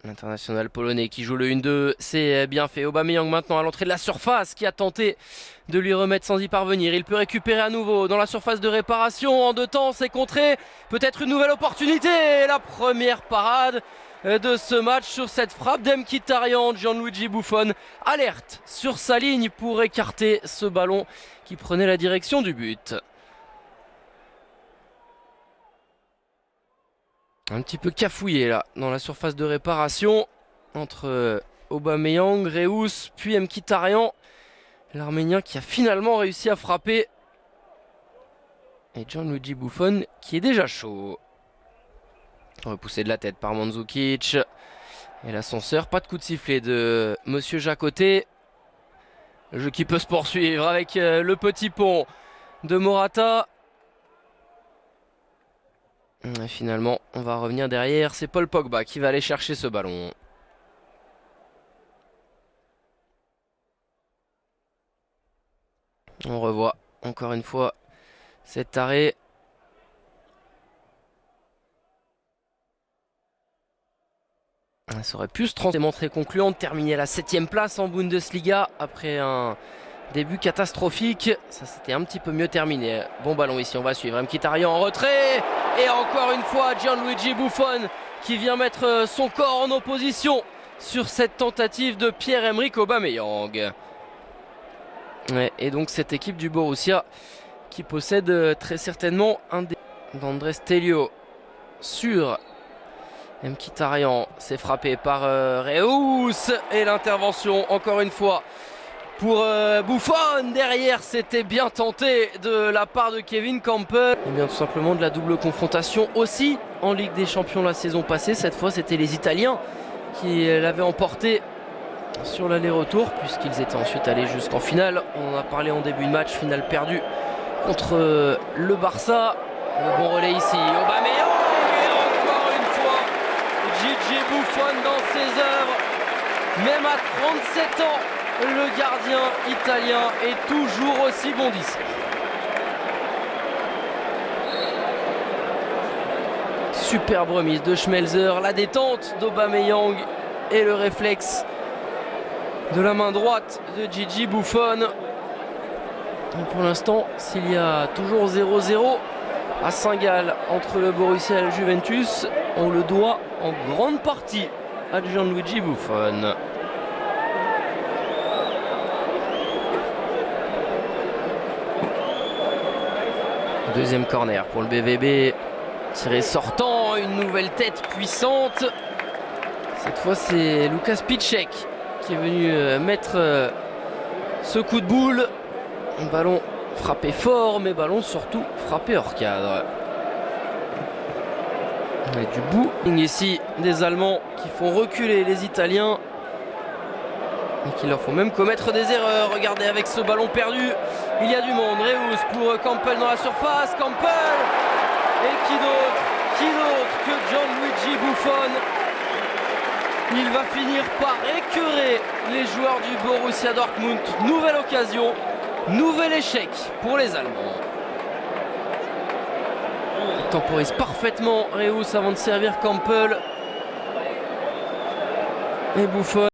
L'international polonais qui joue le 1-2, c'est bien fait. Aubameyang maintenant à l'entrée de la surface qui a tenté de lui remettre sans y parvenir. Il peut récupérer à nouveau dans la surface de réparation. En deux temps, c'est contré. Peut-être une nouvelle opportunité. La première parade de ce match sur cette frappe d'Mkhitaryan. Gianluigi Buffon alerte sur sa ligne pour écarter ce ballon qui prenait la direction du but. Un petit peu cafouillé là dans la surface de réparation entre Aubameyang, Reus puis Mkhitaryan. L'Arménien qui a finalement réussi à frapper. Et Gianluigi Buffon qui est déjà chaud. Repoussé de la tête par Mandzukic. Et l'ascenseur, pas de coup de sifflet de Monsieur Jacoté. Le jeu qui peut se poursuivre avec le petit pont de Morata. Et finalement, on va revenir derrière. C'est Paul Pogba qui va aller chercher ce ballon. On revoit encore une fois cet arrêt. Ça aurait pu se transformer très concluant de terminer à la 7e place en Bundesliga après un début catastrophique. Ça s'était un petit peu mieux terminé. Bon ballon ici, on va suivre. Mkhitaryan en retrait. Et encore une fois, Gianluigi Buffon qui vient mettre son corps en opposition sur cette tentative de Pierre-Emerick Aubameyang. Ouais, et donc cette équipe du Borussia qui possède très certainement un des d'Andrés Telio sur Mkhitaryan. C'est frappé par Reus. Et l'intervention encore une fois pour Buffon. Derrière, c'était bien tenté de la part de Kevin Campbell. Et bien tout simplement de la double confrontation aussi en Ligue des Champions la saison passée. Cette fois, c'était les Italiens qui l'avaient emporté sur l'aller-retour puisqu'ils étaient ensuite allés jusqu'en finale. On en a parlé en début de match, finale perdue contre le Barça. Le bon relais ici, Aubameyang. Et encore une fois, Gigi Buffon dans ses œuvres. Même à 37 ans, le gardien italien est toujours aussi bondissant. Superbe remise de Schmelzer, la détente d'Aubameyang et le réflexe de la main droite de Gigi Buffon. Et pour l'instant, s'il y a toujours 0-0 à Saint-Gall entre le Borussia et le Juventus, on le doit en grande partie à Gianluigi Buffon. Deuxième corner pour le BVB. Tiré sortant, une nouvelle tête puissante. Cette fois, c'est Lukas Piszczek qui est venu mettre ce coup de boule. Un ballon frappé fort, mais ballon surtout frappé hors cadre. Et du bout ici des Allemands qui font reculer les Italiens et qui leur font même commettre des erreurs. Regardez avec ce ballon perdu, il y a du monde. Reus pour Campbell dans la surface. Campbell. Et qui d'autre que Gianluigi Buffon. Il va finir par écœurer les joueurs du Borussia Dortmund. Nouvelle occasion, nouvel échec pour les Allemands. Il temporise parfaitement Reus avant de servir Campbell. Et Buffon.